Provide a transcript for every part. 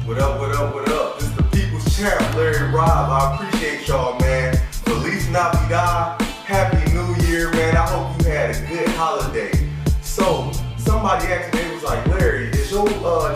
What up, what up, what up? This is the People's Champ, Larry Robb. I appreciate y'all, man. Feliz Navidad. Happy New Year, man. I hope you had a good holiday. So, somebody asked me, they was like, Larry, is your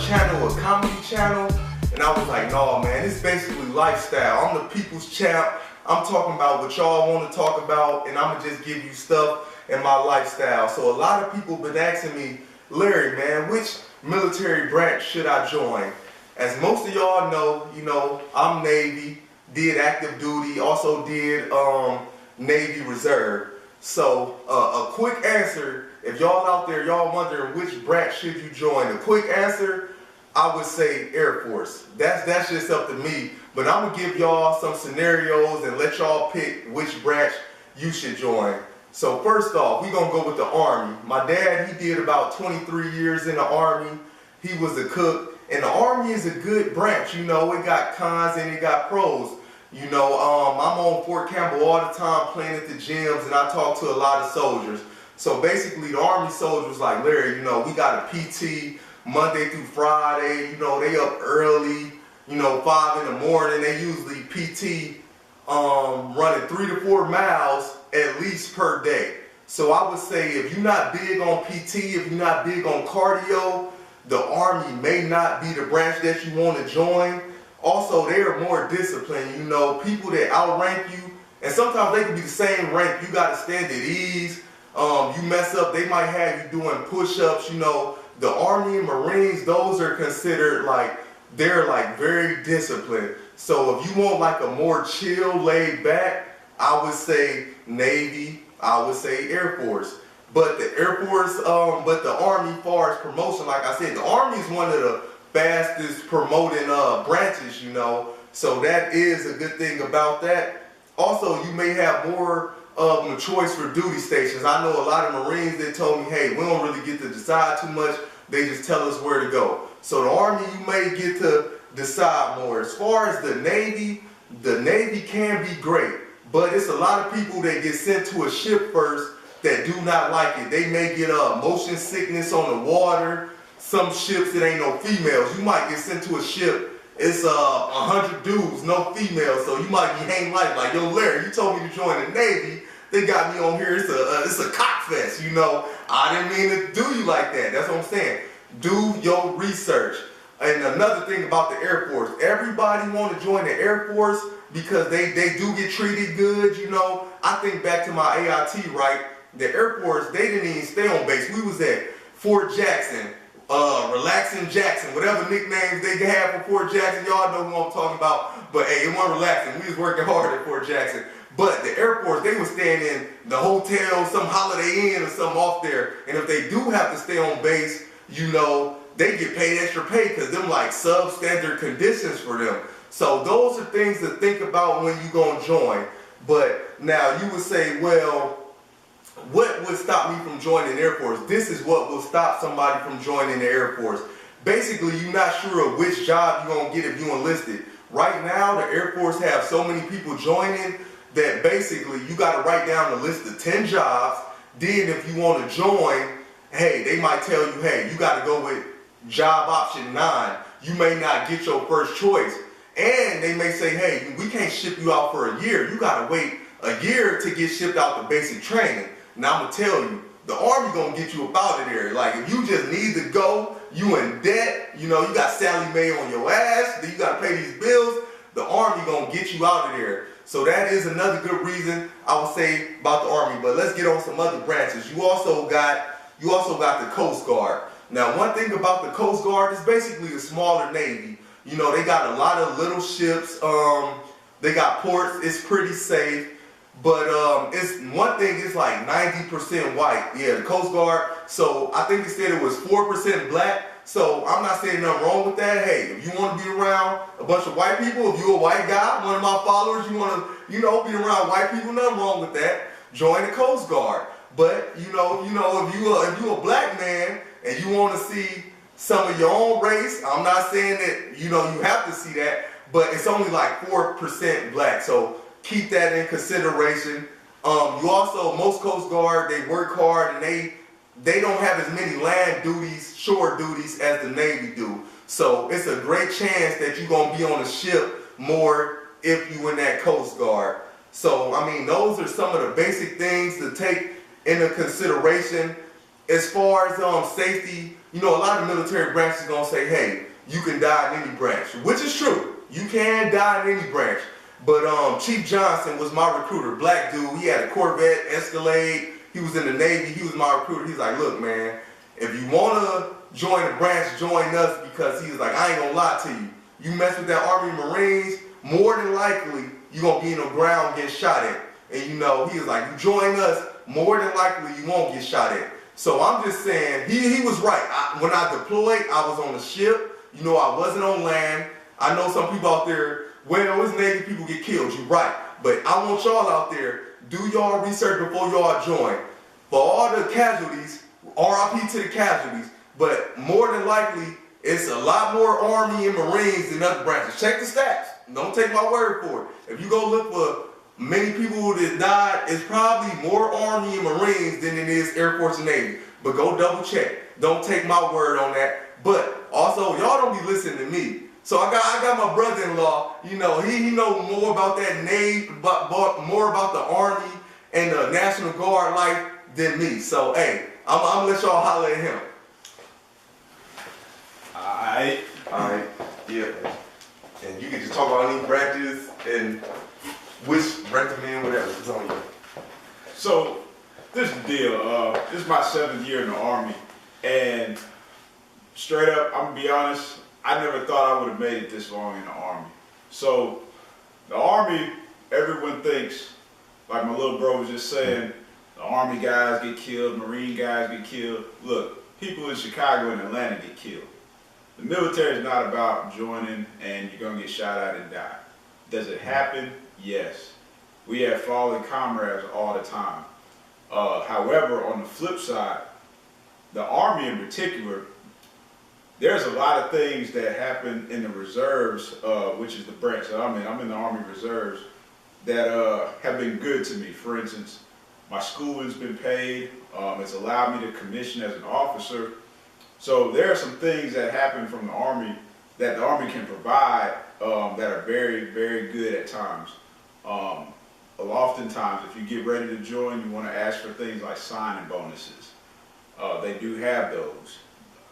channel a comedy channel? And I was like, no, man, it's basically lifestyle. I'm the People's Champ. I'm talking about what y'all want to talk about, and I'm going to just give you stuff in my lifestyle. So a lot of people been asking me, Larry, man, which military branch should I join? As most of y'all know, I'm Navy, did active duty, also did Navy Reserve. So a quick answer, if y'all out there, y'all wondering which branch should you join, the quick answer, I would say Air Force. That's just up to me. But I'm gonna give y'all some scenarios and let y'all pick which branch you should join. So first off, we're gonna go with the Army. My dad, he did about 23 years in the Army. He was a cook. And the Army is a good branch, it got cons and it got pros. I'm on Fort Campbell all the time playing at the gyms, and I talk to a lot of soldiers. So basically the Army soldiers like, Larry, we got a PT Monday through Friday, they up early, 5 in the morning. They usually PT running 3 to 4 miles at least per day. So I would say if you're not big on PT, if you're not big on cardio, the Army may not be the branch that you want to join. Also, they are more disciplined, people that outrank you, and sometimes they can be the same rank. You got to stand at ease. You mess up, they might have you doing push-ups. The Army and Marines, those are considered they're very disciplined. So if you want a more chill, laid back, I would say Navy, I would say Air Force. But the Air Force, but the Army, far as promotion, like I said, the Army is one of the fastest promoting branches, So that is a good thing about that. Also, you may have more of a choice for duty stations. I know a lot of Marines that told me, hey, we don't really get to decide too much. They just tell us where to go. So the Army, you may get to decide more. As far as the Navy can be great, but it's a lot of people that get sent to a ship first that do not like it. They may get motion sickness on the water. Some ships, it ain't no females. You might get sent to a ship, it's 100 dudes, no females, so you might be hanging like, yo, Larry, you told me to join the Navy. They got me on here, it's a cock fest, I didn't mean to do you like that. That's what I'm saying. Do your research. And another thing about the Air Force, everybody want to join the Air Force because they do get treated good, I think back to my AIT, right? The Air Force, they didn't even stay on base. We was at Fort Jackson, Relaxing Jackson, whatever nicknames they have for Fort Jackson, y'all know who I'm talking about. But hey, it wasn't relaxing. We was working hard at Fort Jackson. But the Air Force, they was staying in the hotel, some Holiday Inn or something off there. And if they do have to stay on base, they get paid extra pay because them substandard conditions for them. So those are things to think about when you gonna join. But now you would say, well, what would stop me from joining the Air Force? This is what will stop somebody from joining the Air Force. Basically, you're not sure of which job you're gonna get if you enlisted. Right now, the Air Force have so many people joining that basically you gotta write down a list of 10 jobs. Then if you wanna join, hey, they might tell you, hey, you gotta go with job option 9. You may not get your first choice. And they may say, hey, we can't ship you out for a year. You gotta wait a year to get shipped out to basic training. Now I'm gonna tell you, the Army gonna get you up out of there. If you just need to go, you in debt, you got Sally Mae on your ass, then you gotta pay these bills, the Army gonna get you out of there. So that is another good reason I would say about the Army. But let's get on some other branches. You also got the Coast Guard. Now one thing about the Coast Guard is basically a smaller Navy. They got a lot of little ships, they got ports, it's pretty safe. But it's one thing, it's 90% white. Yeah, the Coast Guard. So I think they said it was 4% black. So I'm not saying nothing wrong with that. Hey, if you want to be around a bunch of white people, if you're a white guy, one of my followers, you want to, be around white people, nothing wrong with that. Join the Coast Guard. But if you a black man and you want to see some of your own race, I'm not saying that you have to see that, but it's only 4% black. So keep that in consideration. You also, most Coast Guard, they work hard and they they don't have as many land duties, shore duties as the Navy do. So it's a great chance that you're gonna be on a ship more if you in that Coast Guard. So I mean, those are some of the basic things to take into consideration. As far as safety, you know, a lot of military branches gonna say, hey, you can die in any branch, which is true. You can die in any branch. But Chief Johnson was my recruiter, black dude. He had a Corvette, Escalade. He was in the Navy. He was my recruiter. He's like, look, man, if you want to join the branch, join us, because he was like, I ain't going to lie to you. You mess with that Army Marines, more than likely, you're going to be in the ground getting shot at. And you know, he was like, you join us, more than likely you won't get shot at. So I'm just saying, he was right. When I deployed, I was on a ship. You know, I wasn't on land. I know some people out there, well, it's Navy people get killed. You're right. But I want y'all out there, do y'all research before y'all join. For all the casualties, RIP to the casualties, but more than likely, it's a lot more Army and Marines than other branches. Check the stats. Don't take my word for it. If you go look for many people that died, it's probably more Army and Marines than it is Air Force and Navy. But go double check. Don't take my word on that. But also, y'all don't be listening to me. So I got my brother-in-law, you know, he know more about that Navy, more about the Army and the National Guard life than me. So, hey, I'm gonna let y'all holler at him. Alright, yeah. And you can just talk about any branches and which regiment, whatever, it's on you. So, this is the deal. This is my 7th year in the Army, and straight up, I'm gonna be honest, I never thought I would have made it this long in the Army. So, the Army, everyone thinks, like my little bro was just saying, the Army guys get killed, Marine guys get killed. Look, people in Chicago and Atlanta get killed. The military is not about joining and you're gonna get shot at and die. Does it happen? Yes. We have fallen comrades all the time. However, on the flip side, the Army in particular, there's a lot of things that happen in the reserves, which is the branch that I'm in. I'm in the Army Reserves, that have been good to me. For instance, my schooling's been paid. It's allowed me to commission as an officer. So there are some things that happen from the Army that the Army can provide that are very, very good at times. Oftentimes, if you get ready to join, you want to ask for things like signing bonuses. They do have those.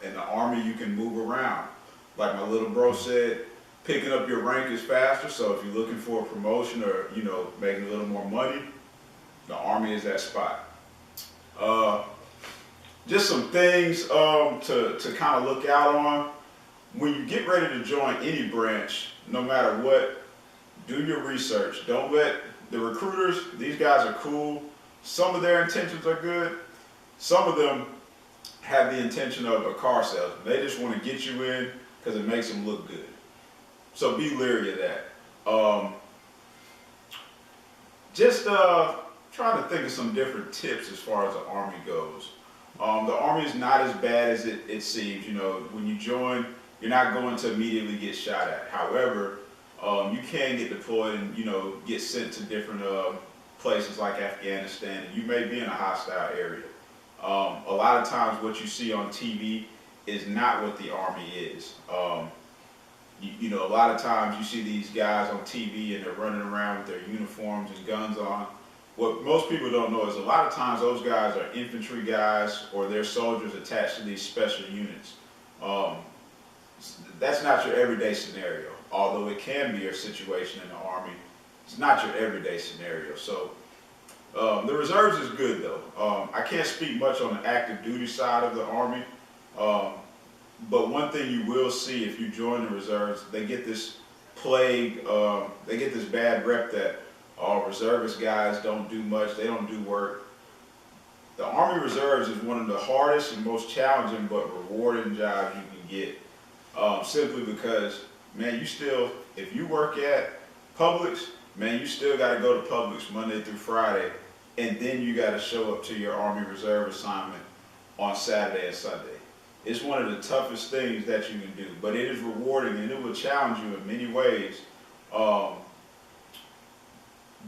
In the Army, you can move around. Like my little bro said, picking up your rank is faster. So if you're looking for a promotion or, you know, making a little more money, the Army is that spot. Just some things to kind of look out on. When you get ready to join any branch, no matter what, do your research. Don't let the recruiters, these guys are cool. Some of their intentions are good. Some of them have the intention of a car salesman. They just want to get you in because it makes them look good. So be leery of that. Just trying to think of some different tips as far as the Army goes. The Army is not as bad as it seems. You know, when you join, you're not going to immediately get shot at. However, you can get deployed and, you know, get sent to different places like Afghanistan, and you may be in a hostile area. A lot of times what you see on TV is not what the Army is. You know, a lot of times you see these guys on TV and they're running around with their uniforms and guns on. What most people don't know is a lot of times those guys are infantry guys or they're soldiers attached to these special units. That's not your everyday scenario. Although it can be a situation in the Army, it's not your everyday scenario. So the reserves is good though. I can't speak much on the active duty side of the Army, but one thing you will see if you join the reserves, they get this plague, they get this bad rep that reservist guys don't do much, they don't do work. The Army Reserves is one of the hardest and most challenging but rewarding jobs you can get, simply because, man, you still, if you work at Publix, man, you still got to go to Publix Monday through Friday, and then you got to show up to your Army Reserve assignment on Saturday and Sunday. It's one of the toughest things that you can do, but it is rewarding and it will challenge you in many ways.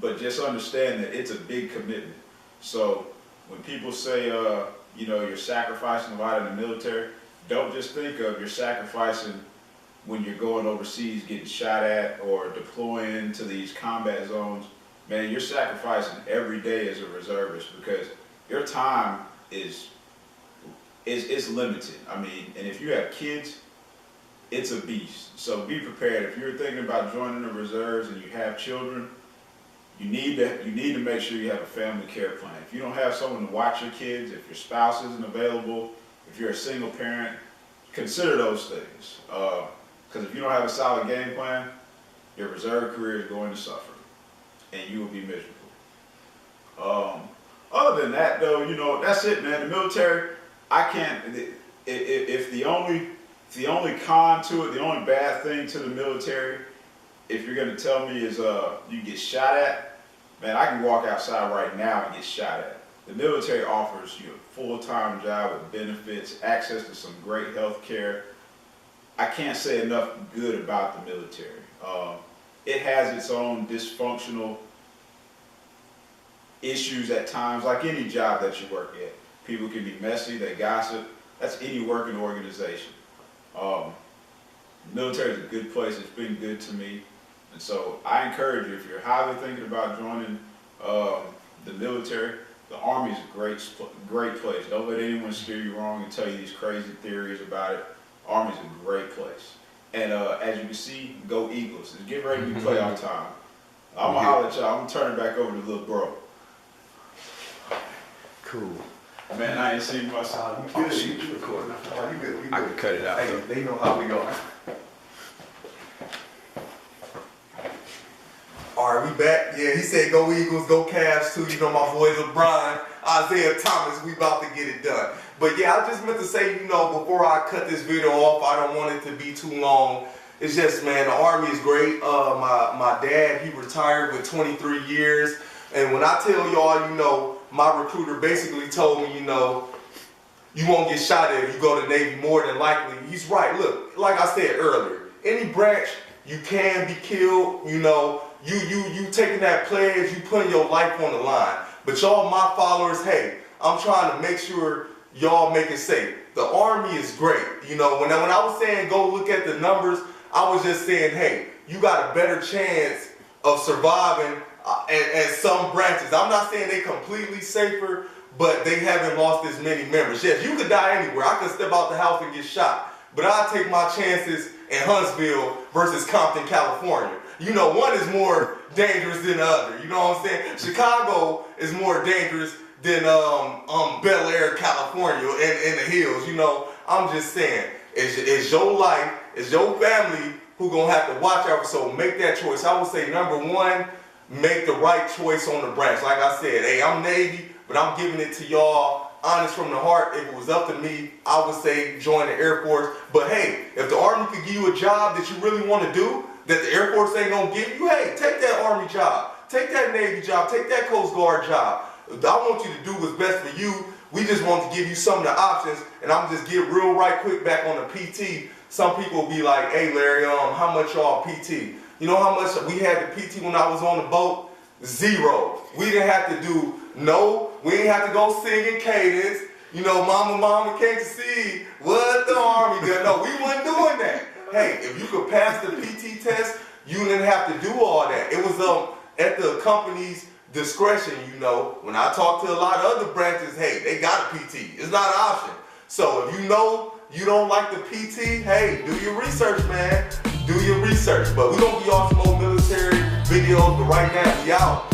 But just understand that it's a big commitment. So when people say, you know, you're sacrificing a lot in the military, don't just think of you're sacrificing when you're going overseas, getting shot at, or deploying to these combat zones. Man, you're sacrificing every day as a reservist, because your time is limited. I mean, and if you have kids, it's a beast. So be prepared. If you're thinking about joining the reserves and you have children, you need to make sure you have a family care plan. If you don't have someone to watch your kids, if your spouse isn't available, if you're a single parent, consider those things. Because if you don't have a solid game plan, your reserve career is going to suffer, and you will be miserable. Other than that, though, you know, that's it, man. The military, I can't. If the only con to it, the only bad thing to the military, if you're going to tell me is you get shot at, man, I can walk outside right now and get shot at. The military offers you a full-time job with benefits, access to some great health care. I can't say enough good about the military. It has its own dysfunctional issues at times, like any job that you work at. People can be messy, they gossip. That's any working organization. Military is a good place. It's been good to me. And so I encourage you, if you're highly thinking about joining the military, the Army is a great place. Don't let anyone steer you wrong and tell you these crazy theories about it. Army is a great place. And as you can see, go Eagles. It's getting ready to be playoff time. I'm going to holler at y'all. I'm going to turn it back over to little bro. Cool. Man, I ain't seen much. You good? You recording? Oh, you good? You good? I can cut it out. Hey, they know how we go. All right, we back. Yeah, he said go Eagles, go Cavs too. You know my boy LeBron, Isaiah Thomas, we about to get it done. But yeah, I just meant to say, you know, before I cut this video off, I don't want it to be too long. It's just, man, the Army is great. My dad, he retired with 23 years. And when I tell y'all, you know, my recruiter basically told me, you know, you won't get shot at if you go to Navy more than likely. He's right. Look, like I said earlier, any branch you can be killed, you know, you taking that pledge, you putting your life on the line. But y'all, my followers, hey, I'm trying to make sure y'all make it safe. The Army is great. You know, when I was saying go look at the numbers, I was just saying, hey, you got a better chance of surviving at some branches. I'm not saying they completely safer, but they haven't lost as many members. Yes, you could die anywhere. I could step out the house and get shot. But I'll take my chances in Huntsville versus Compton, California. You know, one is more dangerous than the other. You know what I'm saying? Chicago is more dangerous than Bel Air, California, in the hills. You know, I'm just saying, it's your life, it's your family who gonna have to watch out. So make that choice. I would say number one, make the right choice on the branch. Like I said, hey, I'm Navy, but I'm giving it to y'all honest from the heart. If it was up to me, I would say join the Air Force. But hey, if the Army could give you a job that you really want to do, that the Air Force ain't gonna give you, hey, take that Army job, take that Navy job, take that Coast Guard job. I want you to do what's best for you. We just want to give you some of the options, and I'm just get real right quick back on the PT. Some people will be like, hey Larry, how much y'all PT? You know how much we had the PT when I was on the boat? Zero. We didn't have to do, we didn't have to go sing in cadence. You know, mama came to see what the Army did. No, we wasn't doing that. Hey, if you could pass the PT test, you didn't have to do all that. It was at the company's discretion, you know. When I talk to a lot of other branches, hey, they got a PT. It's not an option. So if you know you don't like the PT, hey, do your research, man. Do your research. But we're going to give y'all some more military videos, but right now, we out.